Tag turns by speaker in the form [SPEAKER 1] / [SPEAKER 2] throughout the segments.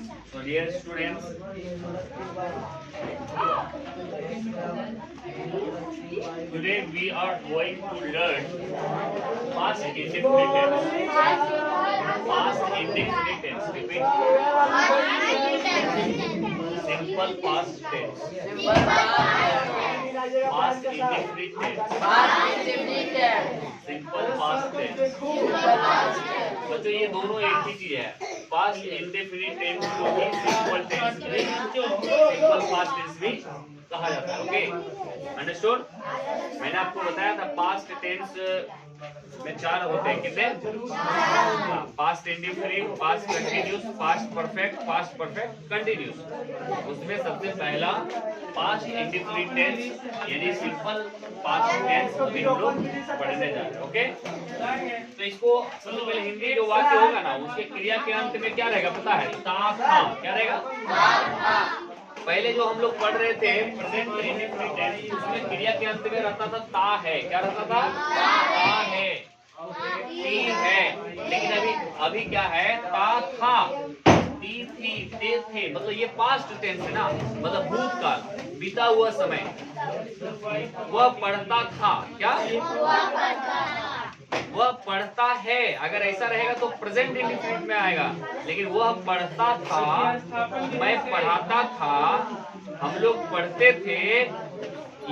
[SPEAKER 1] So dear students, today we are going to learn past indefinite tense. Past indefinite tense. Repeat. Simple past tense. Past indefinite tense. Simple past tense. बच्चों ये दोनों एक ही चीज है। Past indefinite tense को भी simple tense भी, simple past tense भी कहा जाता है। Okay, understood? मैंने आपको बताया था पास्ट टेंस में 4 होते हैं। कितने? Past indefinite, past continuous, past perfect, past perfect continuous. उसमें सबसे पहला पास्ट इंडेफिनिट टेंस यानी सिंपल पास्ट टेंस को भी हम लोग पढ़ने जा रहे हैं। ओके, तो इसको सबसे पहले हिंदी जो वाक्य होगा ना, उसके क्रिया के अंत में क्या रहेगा पता है? ता था। क्या रहेगा? पहले जो हम लोग पढ़ रहे थे प्रेजेंट इंडेफिनिट टेंस, उसमें क्रिया के अंत में रहता था ता है। क्या रहता था? ता है, ती है। लेकिन अभी क्या है? ता था, ती थी, ते थे। मतलब ये पास्ट टेंस है ना, मतलब भूतकाल, बीता हुआ समय। वह पढ़ता था। क्या? वह पढ़ता है। अगर ऐसा रहेगा तो प्रेजेंट इंडेफिनिट में आएगा। लेकिन वह पढ़ता था, मैं पढ़ाता था, हम लोग पढ़ते थे,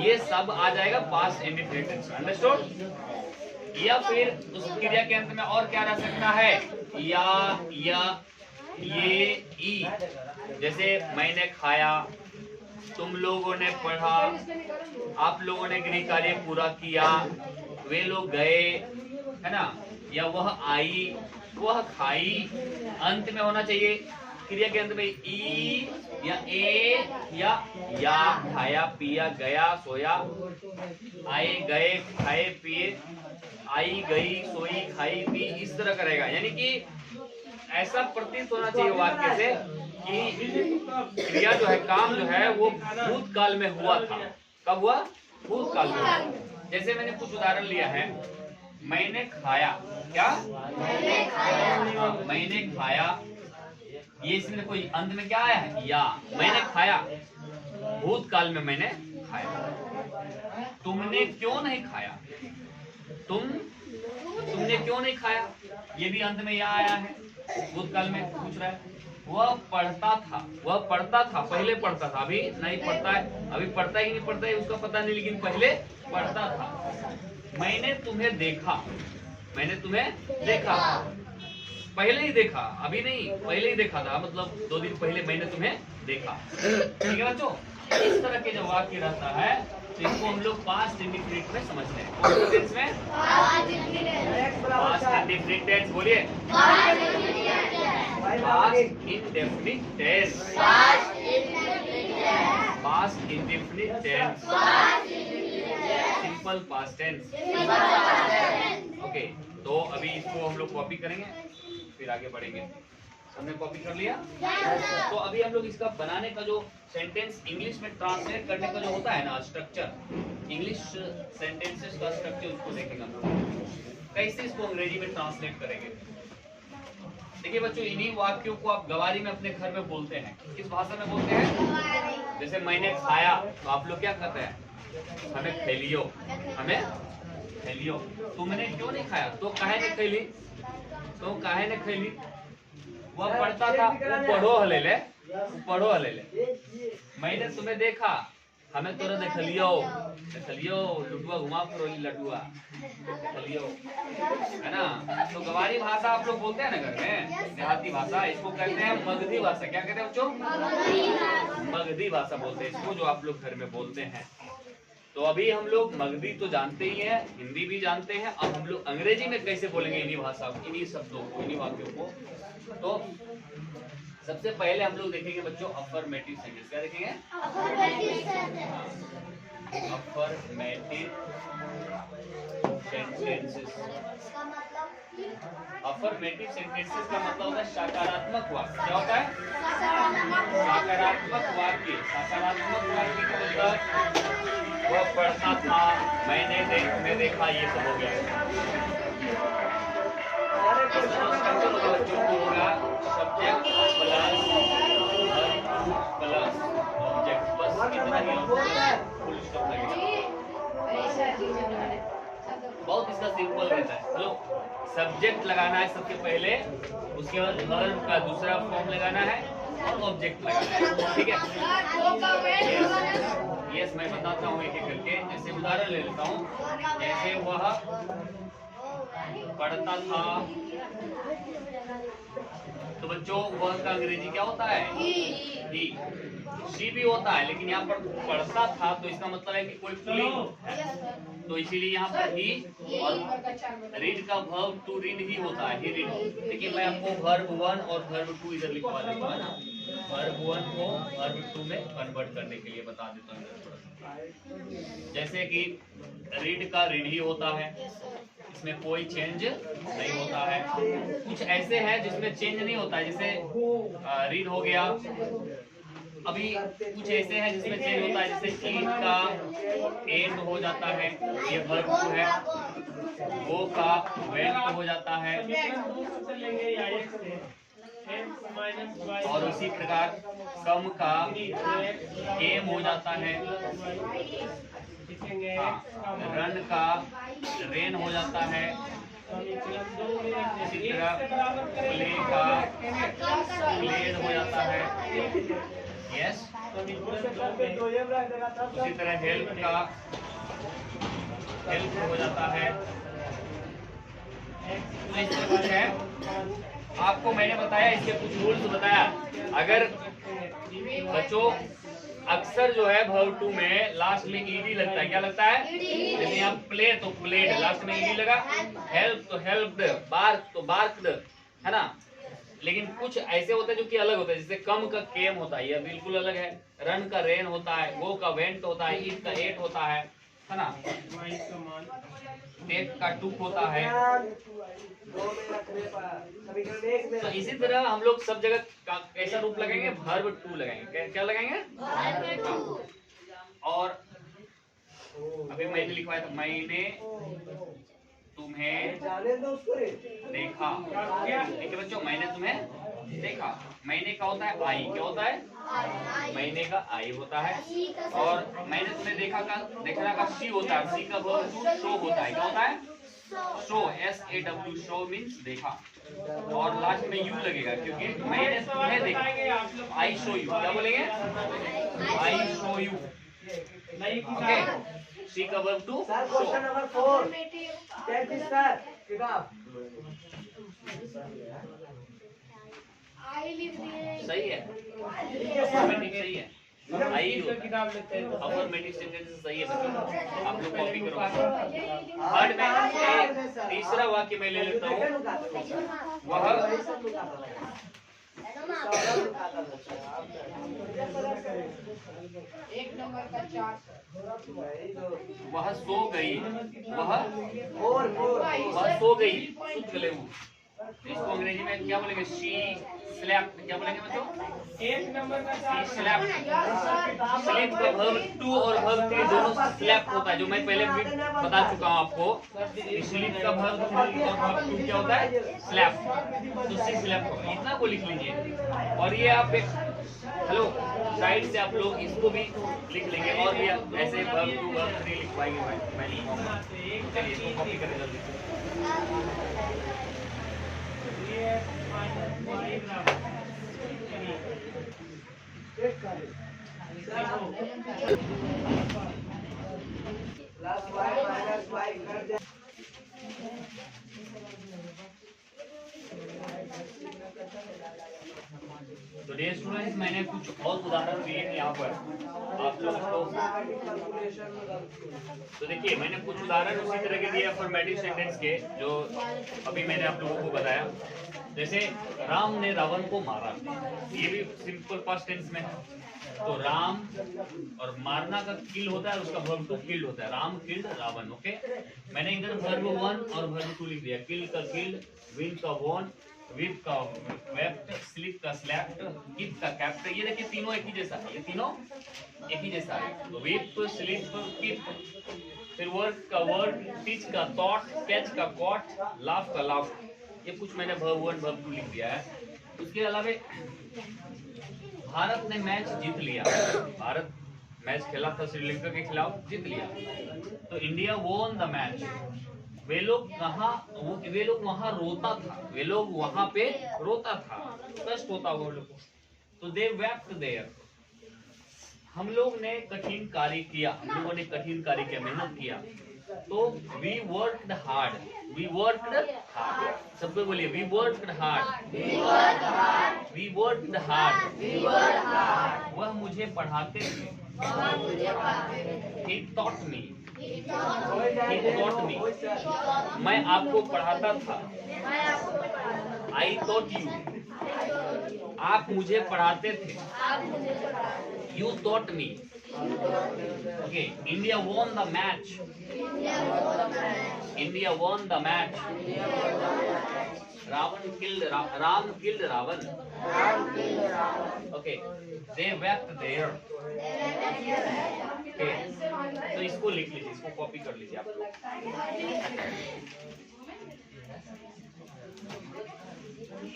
[SPEAKER 1] ये सब आ जाएगा पास्ट इंडेफिनिट टेंस। अंडरस्टूड? या फिर उस क्रिया के अंत में और क्या रह सकता है? या ये, ई। जैसे मैंने खाया, तुम लोगों ने पढ़ा, आप लोगों ने गृह कार्य पूरा किया, वे लोग गए, है ना? या वह आई, वह खाई। अंत में होना चाहिए क्रिया के अंत में ई या ए या खाया, पिया, गया, सोया, आए, गए, खाए, पिए, आई, गई, सोई, खाई, पी। इस तरह करेगा। यानी कि ऐसा प्रतीत होना चाहिए वाक्य से कि क्रिया जो है, काम जो है, वो भूतकाल में हुआ था। कब हुआ? भूतकाल में। जैसे मैंने कुछ उदाहरण लिया है। मैंने खाया। क्या? मैंने खाया। ये इसमें कोई अंत में क्या आया है? या। मैंने खाया, भूतकाल में मैंने खाया। तुमने क्यों नहीं खाया? तुमने क्यों नहीं खाया? ये भी अंत में या आया है, भूतकाल में पूछ रहा है। वह पढ़ता था। वह पढ़ता था, पहले पढ़ता था, अभी नहीं पढ़ता है। अभी पढ़ता ही नहीं पढ़ता है उसका पता नहीं, लेकिन पहले पढ़ता था। मैंने तुम्हें देखा। मैंने तुम्हें देखा, पहले ही देखा, अभी नहीं, पहले ही देखा था। मतलब 2 दिन पहले मैंने तुम्हें देखा। ठीक है बच्चों? इस तरह के जो वाक्य रहता है, तो इसको हम लोग पास्ट इंडेफिनिट में समझते हैं। कौन सा टेंस में? Past indefinite tense. बोलिए। Past indefinite tense. Past indefinite tense. Simple past tense. Okay, तो अभी इसको हम लोग कॉपी करेंगे, फिर आगे बढ़ेंगे। हमने कॉपी कर लिया। तो अभी हम लोग इसका बनाने का जो सेंटेंस इंग्लिश में ट्रांसलेट करने का जो होता है ना स्ट्रक्चर, इंग्लिश सेंटेंसेस का स्ट्रक्चर, उसको देखेंगे हम लोग कैसे इसको अंग्रेजी में ट्रांसलेट करेंगे। देखिए बच्चों, इन्हीं वाक्यों को आप गवारी में अपने घर में बोलते हैं। किस भाषा में बोलते हैं? जैसे मैंने खाया, तो आप लोग क्या कहते हैं? हमें खैलियो, हमें खैलियो। तुमने क्यों नहीं खाया? तो काहे ने खैली? तो काहे ने खैली? वह पढ़ता था, पढ़ो हलेले, पढ़ो हलेले। मैंने तुम्हें देखा, हमें तोरा देखलियो, देखलियो, लुटुआ घुमा फिरोली लटुआ, देखलियो, है ना? तो गवारी भाषा आप लोग बोलते हैं ना घर में, देहाती भाषा, इसको कहते हैं मगधी भाषा। क्या कहते हैं बच्चों? मगधी भाषा बोलते हैं इसको, जो आप लोग घर में बोलते हैं। तो अभी हम लोग मगधी तो जानते ही हैं, हिंदी भी जानते हैं। अब हम लोग अंग्रेजी में कैसे बोलेंगे इन्हीं भाषा, इन्हीं शब्दों को, इन्हीं वाक्यों को। तो सबसे पहले हम लोग देखेंगे बच्चों अफर्मेटिव सेंटेंस। क्या देखेंगे? Affirmative sentences. अफर्मेटिव सेंटेंसेस का मतलब होता है सकारात्मक वाक्य। क्या होता है? सकारात्मक वाक्य। सकारात्मक वाक्य का मतलब वह पढ़ता था, मैंने देखा, ये सब हो गया। बच्चों को होगा सब्जेक्ट प्लस बहुत इसका सिंपल रहता है। चलो सब्जेक्ट लगाना है सबसे पहले, उसके बाद वर्ब का दूसरा फॉर्म लगाना है और ऑब्जेक्ट लगाना है, ठीक है। यस मैं बताता हूँ एक एक करके। जैसे उदाहरण ले लेता हूँ, जैसे वह पढ़ता था, तो बच्चों वह का अंग्रेजी क्या होता है? ही। शी भी होता है, लेकिन यहाँ पर पढ़ता था तो इसका मतलब है कि कोई पुल्लिंग है, तो इसीलिए यहाँ पर ही। और रीड का वर्ब टू रीड ही होता है, ही रीड। लेकिन मैं आपको वर्ब 1 और वर्ब 2 इधर लिखवा देता हूँ ना, वर्ब 1 को वर्ब 2 में कन्वर्ट करने के लिए बता देता हूँ इधर थोड़ा सा। जैसे कि रीड का रीड ही होता है, इसमें कोई चेंज नहीं होता है। कुछ ऐसे हैं जिसमें चेंज नहीं होता है, जैसे रीड हो गया। अभी कुछ ऐसे हैं जिसमें चेंज होता है, जैसे ईट का एंड हो जाता है, ये वर्ब 2 है। वो का वेंट हो जाता है, और उसी प्रकार कम का केम हो जाता है। रन का रेन हो जाता है। इसी तरह प्ले का प्लेड हो जाता है। यस, उसी तरह हेल्प का हेल्प हो जाता है। तो इस तरह कुछ है, आपको मैंने बताया, इसके कुछ रूल्स बताया। अगर बच्चों अक्सर जो है वर्ब 2 में लास्ट में ईडी लगता है, क्या लगता है? जैसे यहाँ प्ले तो प्लेड, लास्ट में ईडी लगा। हेल्प तो हेल्प्ड, बार्क तो बार्क्ड, है ना। लेकिन कुछ ऐसे होते हैं जो कि अलग होते हैं, जैसे कम का केम होता है, यह बिल्कुल अलग है। रन का रेन होता है, गो का वेंट होता है, ईट का एट होता है ना। टेक का टुक होता है। तो इसी तरह हम लोग सब जगह कैसा रूप लगाएंगे? वर्ब 2 लगाएंगे। क्या लगाएंगे? और अभी मैंने लिखवाया था, मैंने तुम्हें देखा। ठीक है बच्चों, मैंने तुम्हें देखा। महीने का होता है आई, क्या होता है? महीने का आई होता है। और मैंने तुम्हें देखा का, देखना का सी होता है, सी का वर्ब शो होता है, क्या होता है? शो, SAW, शो मीन्स देखा। और लास्ट में यू लगेगा, क्योंकि मैंने तुम्हें देखा। आई शो यू, क्या बोलेंगे? I show you. Okay, C का verb to show.
[SPEAKER 2] Question number 4 take this sir, pick up.
[SPEAKER 1] सही है, अफर्मेटिव सही है। आई किताब लेते हैं, अफर्मेटिव सेंटेंस सही है बच्चों, आप लोग कॉपी करो। थर्ड में तीसरा वाक्य मैं ले लेता हूँ। वह
[SPEAKER 3] एक नंबर का 4।
[SPEAKER 1] वह सो गई, वह सो गई, सुत गले वो। इसको अंग्रेजी में क्या बोलेंगे? शी स्लेप्ट, क्या बोलेंगे बच्चों?
[SPEAKER 3] एक नंबर का 4।
[SPEAKER 1] She slept. स्लीप का वर्ब 2 और वर्ब 3 दोनों स्लेप्ट होता है, जो मैं पहले भी बता चुका हूँ आपको। स्लीप का वर्ब 3 और वर्ब 2 क्या होता है? स्लेप्ट। तो शी स्लेप्ट, इतना को लिख लीजिए। और ये आप एक हेलो साइड से आप लोग इसको भी लिख लेंगे, और भी ऐसे वर्ब 2 वर्ब 3 लिखवाएंगे। मैं लिखवाऊंगा, चलिए इसको कॉपी करें जल्दी। तो डियर स्टूडेंट्स, मैंने कुछ और उदाहरण दिए हैं यहाँ पर आप लोगों को। तो देखिए मैंने कुछ उदाहरण उसी तरह के दिए अफर्मेटिव सेंटेंस के, जो अभी मैंने आप लोगों को बताया। जैसे राम ने रावण को मारा, ये भी सिंपल पास्ट टेंस में है। तो राम और मारना का किल होता है, उसका वर्ब टू किल्ड होता है। राम किल्ड रावण। ओके, मैंने इधर वर्ब 1 और वर्ब 2 लिख दिया। किल का किल्ड, विन का वॉन, विप का वेप्ट, स्लिप का स्लैप्ट, कीप का कैप्ट। ये देखिए तीनों एक ही जैसा है, ये तीनों एक ही जैसा है। तो विप, स्लिप, कीप। फिर वर्ड का वर्ड, टीच का थॉट, कैच का कॉट, लाफ का लाफ। ये कुछ मैंने वर्ब 1 वर्ब 2 लिख दिया है। उसके अलावा भारत ने मैच जीत लिया। भारत मैच खेला था श्रीलंका के खिलाफ, जीत लिया। तो इंडिया वोन द मैच। वे लोग वहाँ रोता था, वे लोग वहाँ पे रोता था, कष्ट होता हुआ लोग को। तो दे वेप्ट देयर। हम लोग ने कठिन कार्य किया, हम लोगों ने कठिन कार्य किया, मेहनत किया। तो we worked hard, we worked hard, सबको बोलिए we worked hard, we worked hard. वह मुझे पढ़ाते थे, he taught me, मैं आपको पढ़ाता था, I taught you, आप मुझे पढ़ाते थे, you taught me. Okay, India won the match. India won the match. Ram killed Ravan. Okay, they wept there. Okay, तो इसको लिख लीजिए, इसको कॉपी कर लीजिए आप लोग।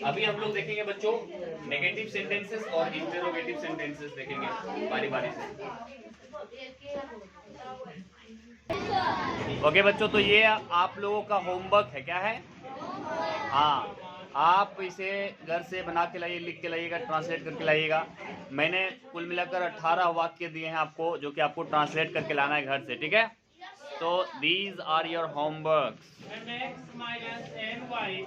[SPEAKER 1] अभी हम लोग देखेंगे बच्चों नेगेटिव सेंटेंसेस और इंटरोगेटिव सेंटेंसेस देखेंगे बारी बारी से। ओके बच्चों, तो ये आप लोगों का होमवर्क है, क्या है? हाँ, आप इसे घर से बना के लाइए, लिख के लाइएगा, ट्रांसलेट करके लाइएगा। मैंने कुल मिलाकर 18 वाक्य दिए हैं आपको, जो कि आपको ट्रांसलेट करके लाना है घर से, ठीक है? तो these are your homework.
[SPEAKER 4] x minus ny